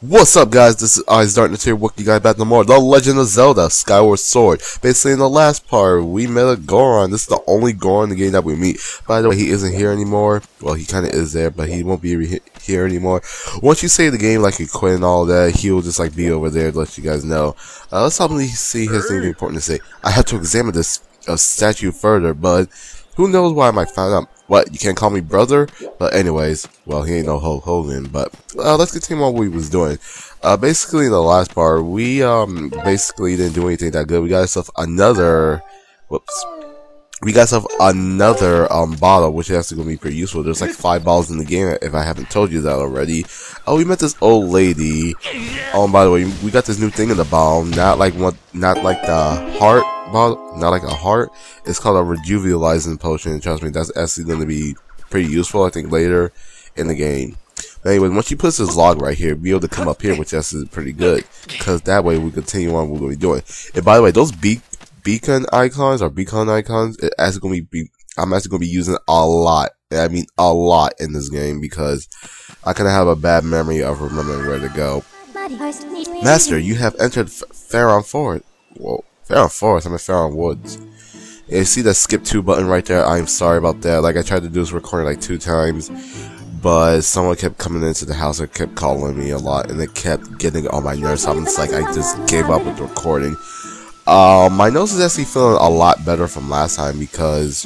What's up, guys? This is I starting to welcome you guys back to more The Legend of Zelda Skyward Sword. Basically, in the last part, we met a Goron. This is the only Goron in the game that we meet. By the way, he isn't here anymore. Well, he kind of is there, but he won't be here anymore. Once you save the game, like you quit and all that, he'll just like be over there to let you guys know. Let's probably see his thing important to say. I have to examine this statue further, but who knows why I might find out. What, you can't call me brother? But anyways, well, he ain't no Hulk Hogan, but let's continue on what we was doing. Basically, in the last part, we basically didn't do anything that good. We got ourselves another, bottle, which is actually going to be pretty useful. There's like 5 bottles in the game, if I haven't told you that already. Oh, we met this old lady. Oh, and by the way, we got this new thing in the bottle, not like the heart bottle, not like a heart. It's called a rejuvenizing potion. Trust me, that's actually going to be pretty useful, I think, later in the game. But anyway, once you put this log right here, be able to come up here, which is pretty good, because that way we continue on what we're doing. And by the way, those beacon icons, it actually going to be, I'm actually going to be using a lot. I mean a lot in this game, because I kind of have a bad memory of remembering where to go. Master, you have entered Faron Forest. Whoa, Faron Forest, I'm in Faron Woods. Yeah, you see that skip to button right there? I'm sorry about that. Like, I tried to do this recording like 2 times, but someone kept coming into the house and kept calling me a lot, and it kept getting on my nerves. So I'm just like, I just gave up with the recording. My nose is actually feeling a lot better from last time because,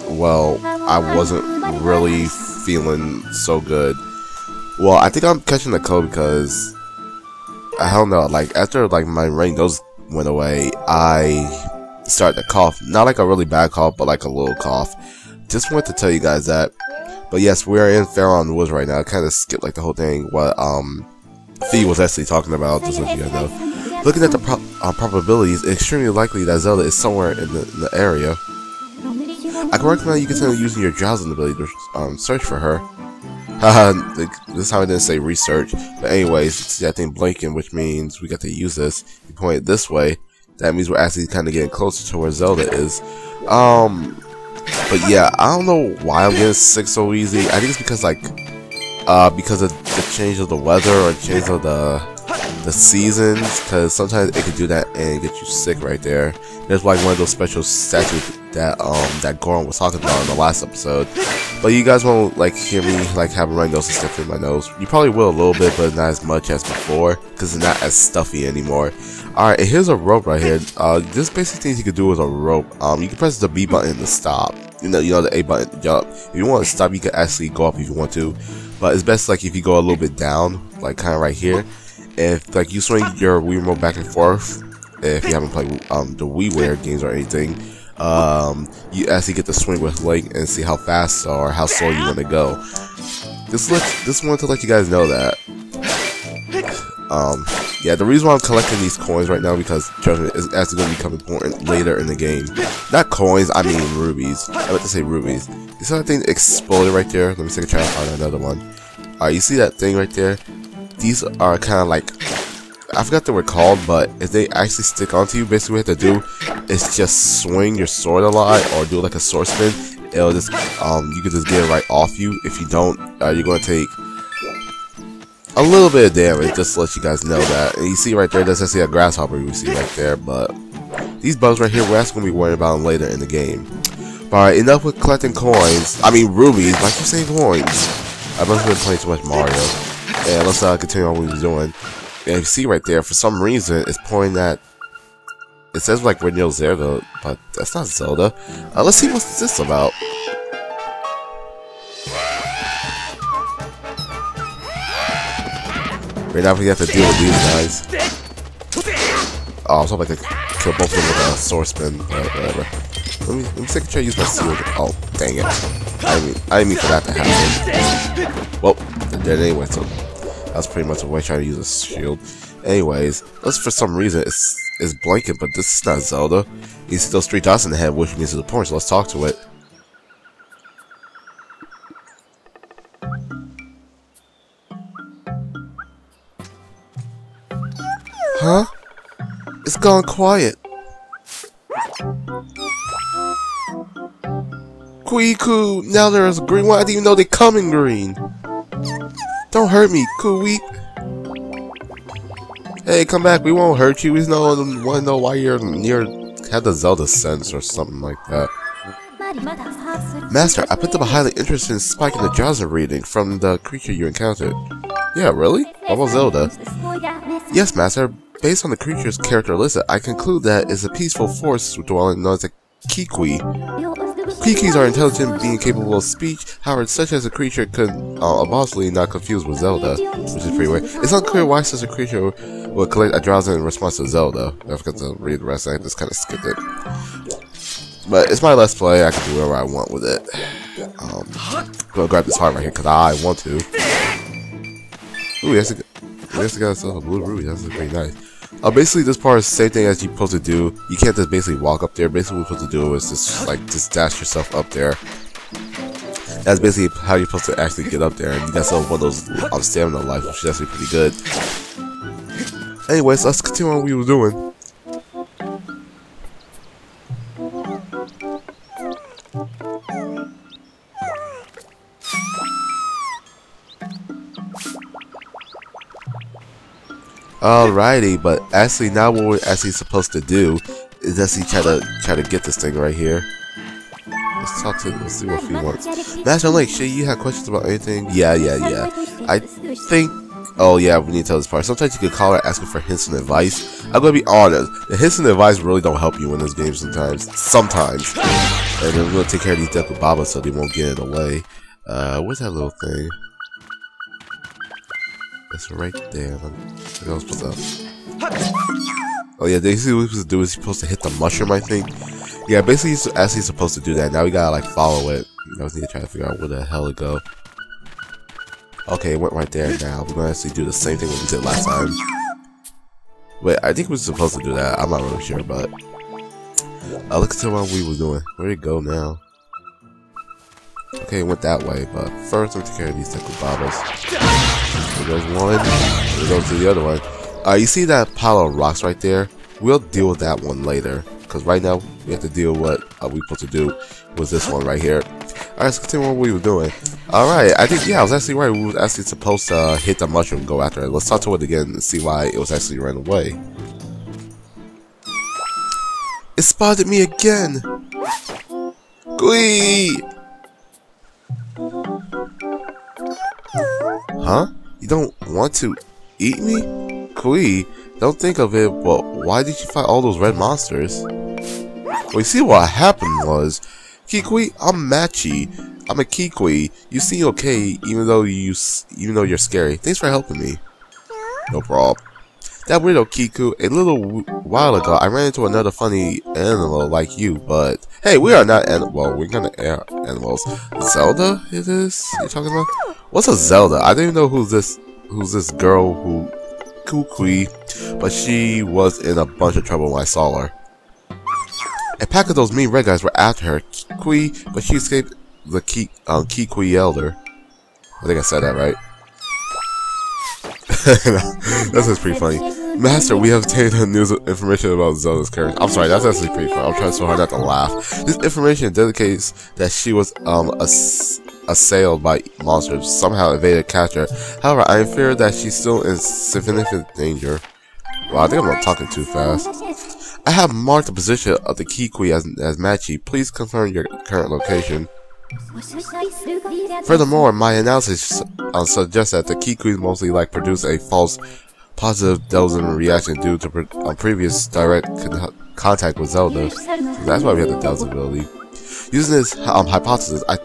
well, I wasn't really feeling so good. Well, I think I'm catching the cold because, I don't know, like, after, like, my running nose went away, I started to cough. Not like a really bad cough, but like a little cough. Just wanted to tell you guys that. But yes, we're in Faron Woods right now. I kind of skipped, like, the whole thing, what, Fee was actually talking about, just so you guys know. Looking at the probabilities, it's extremely likely that Zelda is somewhere in the area. I can recommend you continue using your drowsing ability to search for her. Haha, this time I didn't say research. But anyways, see that thing blinking, which means we got to use this. You point it this way, that means we're actually kind of getting closer to where Zelda is. But yeah, I don't know why I'm getting sick so easy. I think it's because, like, because of the change of the weather or change of the seasons, because sometimes it can do that and get you sick right there. There's like one of those special statues that Goron was talking about in the last episode. But you guys won't like hear me like have a running nose and stuff in my nose. You probably will a little bit, but not as much as before, because it's not as stuffy anymore. Alright, and here's a rope right here. This basic things you can do with a rope. You can press the B button to stop. You know the A button to jump. If you want to stop, you can actually go up if you want to. But it's best like if you go a little bit down, like kind of right here. If like you swing your Wii remote back and forth, if you haven't played the WiiWare games or anything, you actually get to swing with Link and see how fast or how slow you want to go. Just wanted to let you guys know that. Yeah, the reason why I'm collecting these coins right now because trust me, it's actually going to become important later in the game. Not coins, I mean rubies. I meant to say rubies. You see that thing exploded right there? Let me take a try to find another one. Alright, you see that thing right there? These are kind of like, I forgot they were called, but if they actually stick onto you, basically what you have to do is just swing your sword a lot or do like a sword spin. It'll just, you can just get it right off you. If you don't, you're going to take a little bit of damage, just to let you guys know that. And you see right there, that's actually a grasshopper you see right there, but these bugs right here, we're actually going to be worrying about them later in the game. But alright, enough with collecting coins. I mean rubies, like you say coins. I must have been playing too much Mario. And let's continue on what we're doing. And you see right there, for some reason, it's pointing at, it says like we're near Zelda, but that's not Zelda. Let's see what's this about. Right now we have to deal with these guys. Oh, I was hoping I could kill both of them with a sword spin, but whatever. Let me take a try to use my shield. Oh, dang it. I didn't mean for that to happen. Well, they're dead anyway, so that's pretty much a way trying to use a shield. Anyways, let's for some reason it's blanket, but this is not Zelda. You see those 3 dots in the head, which means it's a point, so let's talk to it. Huh? It's gone quiet. Kuiku, now there's green. Why I didn't even know they come in green. Don't hurt me, Kuik. Hey, come back. We won't hurt you. We want to know why you're near. Had the Zelda sense or something like that. Master, I picked up a highly interesting spike in the Johnson reading from the creature you encountered. Yeah, really? What about Zelda? Yes, Master. Based on the creature's characteristic, I conclude that it's a peaceful forest dwelling known as a Kikwi. Kikis are intelligent being capable of speech, however, such as a creature could possibly not confuse with Zelda, which is pretty weird. It's unclear why such a creature would collect a drowsy in response to Zelda. I forgot to read the rest, I just kind of skipped it. But it's my Let's Play, I can do whatever I want with it. I'm gonna grab this heart right here, because I want to. Ooh, he has to get himself a blue ruby, that's pretty nice. Basically, this part is the same thing as you're supposed to do. You can't just basically walk up there. Basically, what you're supposed to do is just dash yourself up there. That's basically how you're supposed to actually get up there. And you got some one of those stamina life, which is actually pretty good. Anyways, let's continue on what we were doing. Alrighty, but actually now what we're actually supposed to do is actually try to get this thing right here. Let's see what we want. Master Lake, should you have questions about anything? Yeah. I think oh yeah, we need to tell this part. Sometimes you can call her asking for hints and advice. I'm gonna be honest, the hints and advice really don't help you in this game sometimes. And then we're gonna take care of these Deku Babas so they won't get in the way. Where's that little thing? That's right there. Oh yeah, basically what he's supposed to do is he's supposed to hit the mushroom, I think. Yeah, basically he's actually supposed to do that. Now we gotta like follow it. I just need to try to figure out where the hell it go. Okay, it went right there now. We're gonna actually do the same thing we did last time. Wait, I think we're supposed to do that. I'm not really sure, but look at what we were doing. Where'd it go now? Okay, it went that way, but first let's take care of these Deku Babas. There goes one. There goes to the other one. You see that pile of rocks right there? We'll deal with that one later. Because right now, we have to deal with what we're supposed to do with this one right here. Alright, let's continue on what we were doing. Alright, I think, yeah, I was actually right. We were actually supposed to hit the mushroom and go after it. Let's talk to it again and see why it was actually ran away. It spotted me again! Glee! Huh? You don't want to eat me? Kui, don't think of it, but why did you fight all those red monsters? Well, you see what happened was, Kikui, I'm Machi. I'm a Kikui. You seem okay, even though you're scary. Thanks for helping me. No problem. That weirdo Kiku, a little while ago, I ran into another funny animal like you, but hey, we are not well, we're kind of animals. Zelda, it is? You talking about? What's a Zelda? I didn't even know who's this girl who Kukui, but she was in a bunch of trouble when I saw her. A pack of those mean red guys were after her, Kikui, but she escaped the Kikui Elder. I think I said that right. That's just pretty funny. Master, we have obtained news information about Zelda's character. I'm sorry, that's actually pretty funny. I'm trying so hard not to laugh. This information indicates that she was assailed by monsters, somehow evaded capture. However, I fear that she's still in significant danger. Well, I think I'm not talking too fast. I have marked the position of the Kikui as Machi. Please confirm your current location. Furthermore, my analysis suggests that the Kikui mostly produce a false positive Delzin reaction due to previous direct contact with Zelda. So that's why we have the Delzin ability. Using this hypothesis, I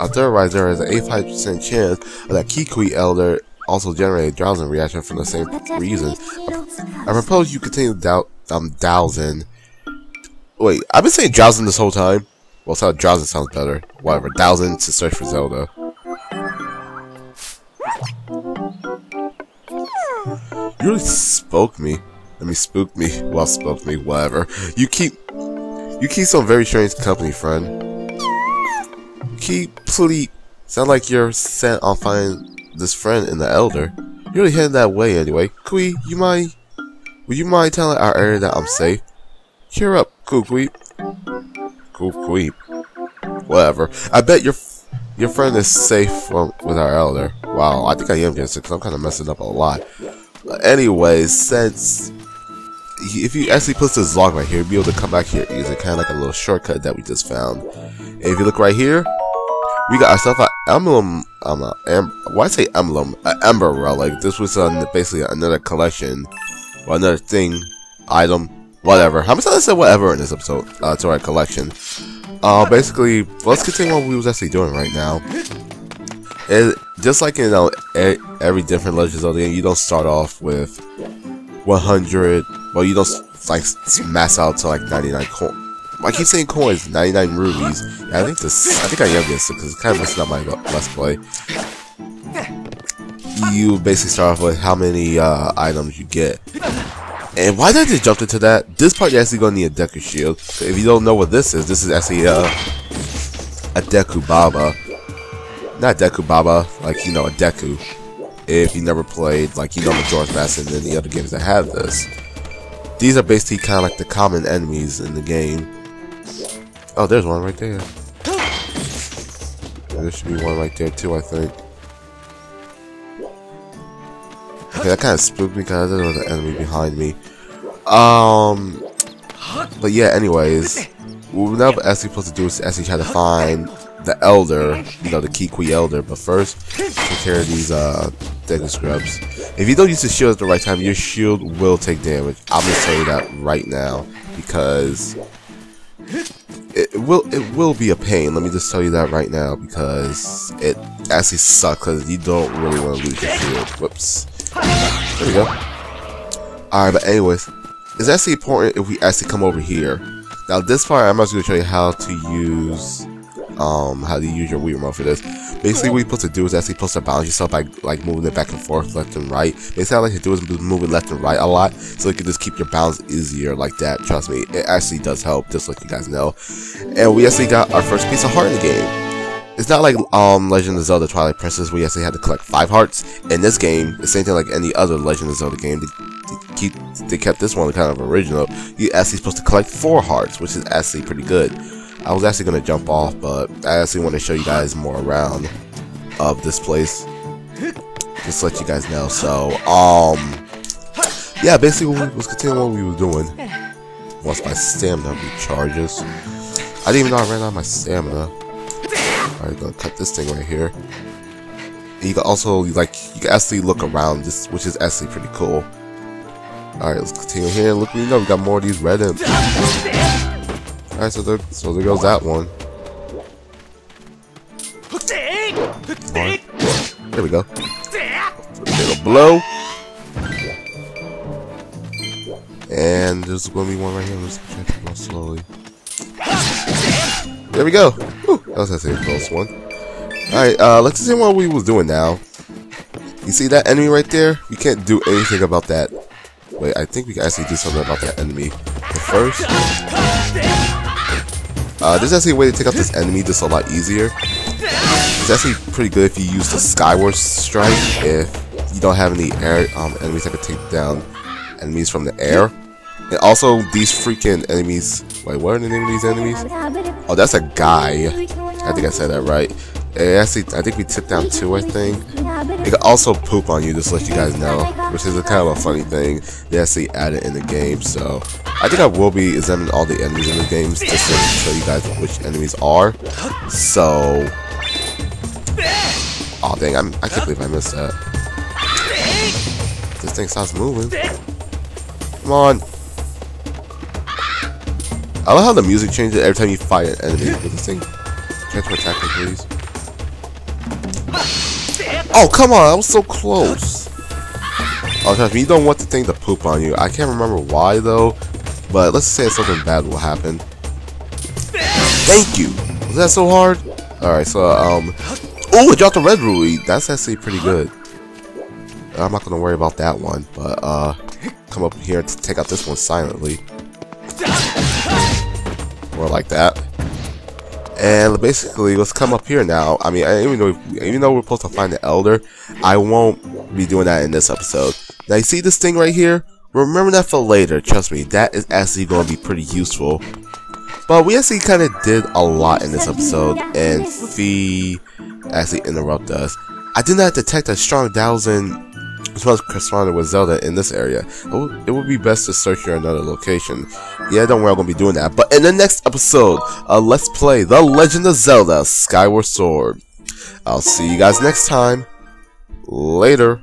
theorize there is an 85% chance that Kikui Elder also generated a Drowsin reaction for the same reason. I propose you continue Dowsin. Wait, I've been saying Drowsin this whole time. Well, it's how Drowsin sounds better. Whatever, Dowsin to search for Zelda. You really spoke me. I mean, spooked me. Well, spoke me. Whatever. You keep some very strange company, friend. Please. Sound like you're set on finding this friend in the Elder. You're really heading that way anyway. Kui, would you mind telling our area that I'm safe? Cheer up, Kukui. Kukui. Whatever. I bet your friend is safe with our Elder. Wow, I think I am getting sick because I'm kind of messing up a lot. Anyways, since if you actually put this log right here, you'll be able to come back here easily, kind of like a little shortcut that we just found. And if you look right here, we got ourselves an emblem. Why I say emblem? An ember relic. This was basically another collection, or another thing, item, whatever. How many times I said whatever in this episode? To our collection. Basically, let's continue what we was actually doing right now. Just like every different Legend of Zelda game, you don't start off with 100. Well, you don't like mass out to like 99 coins. I keep saying coins, 99 rubies. Yeah, I think I am this because it's kind of messing up my let's play. You basically start off with how many items you get. And why did I just jump into that? This part you're actually going to need a Deku Shield. If you don't know what this is actually a Deku Baba. Not Deku Baba, like, you know, a Deku. If you never played, like, you know, Majora's Mask and any other games that have this. These are basically kind of like the common enemies in the game. Oh, there's one right there. And there should be one right there too, I think. Okay, that kind of spooked me because I didn't know the enemy behind me. But yeah, anyways, what we're now actually supposed to do is actually try to find the Elder, you know, the Kikui Elder. But first, take care of these Deku Scrubs. If you don't use the shield at the right time, your shield will take damage. I'm gonna tell you that right now because it will be a pain. Let me just tell you that right now because it actually sucks because you don't really want to lose your shield. Whoops. There we go. Alright, but anyways, it's actually important if we actually come over here. Now this part, I'm actually going to show you how to use your Wii remote for this. Basically, what you're supposed to do is actually supposed to balance yourself by like moving it back and forth, left and right. Basically, all I like to do is move it left and right a lot, so you can just keep your balance easier like that. Trust me, it actually does help, just like you guys know. And we actually got our first piece of heart in the game. It's not like Legend of Zelda Twilight Princess where you actually had to collect 5 hearts. In this game, the same thing like any other Legend of Zelda game. They kept this one kind of original. You're actually supposed to collect 4 hearts, which is actually pretty good. I was actually going to jump off, but I actually want to show you guys more around of this place. Just to let you guys know. So, yeah, basically let's continue what we were doing. Once my stamina recharges. I didn't even know I ran out of my stamina. Alright, gonna cut this thing right here. And you can also you can actually look around this, which is actually pretty cool. Alright, let's continue here. Look, we got more of these red imps. Alright, so there goes that one. There we go. Little blow. And there's gonna be one right here. Let's try to go slowly. There we go. Whew, that was actually a close one. Alright, let's see what we was doing now. You see that enemy right there? We can't do anything about that. Wait, I think we can actually do something about that enemy. But first, there's actually a way to take out this enemy just a lot easier. It's actually pretty good if you use the Skyward strike. If you don't have any air enemies that can take down enemies from the air. And also these freaking enemies. Wait, what are the name of these enemies? Oh, that's a guy. I think I said that right. Actually, I think we took down 2, I think. It can also poop on you, just to let you guys know. Which is a kind of a funny thing. They actually added in the game, so I think I will be examining all the enemies in the games just to show you guys which enemies are. So, oh dang, I can't believe I missed that. This thing stops moving. Come on. I love how the music changes every time you fight an enemy. With this thing, try to attack me, please. Oh, come on, I was so close. Oh, trust me, you don't want the thing to poop on you. I can't remember why though, but let's say something bad will happen. Thank you. Was that so hard? All right, so oh, it dropped a red ruby. That's actually pretty good. I'm not gonna worry about that one, but come up here to take out this one silently. Or like that. And basically, let's come up here now. I mean, even though we're supposed to find the Elder, I won't be doing that in this episode. Now, you see this thing right here? Remember that for later. Trust me, that is actually going to be pretty useful. But we actually kind of did a lot in this episode, and Fee actually interrupted us. I did not detect a strong 1,000 as well as corresponding with Zelda in this area. It would be best to search for another location. Yeah, don't worry, I'm gonna be doing that. But in the next episode, let's play The Legend of Zelda Skyward Sword. I'll see you guys next time. Later.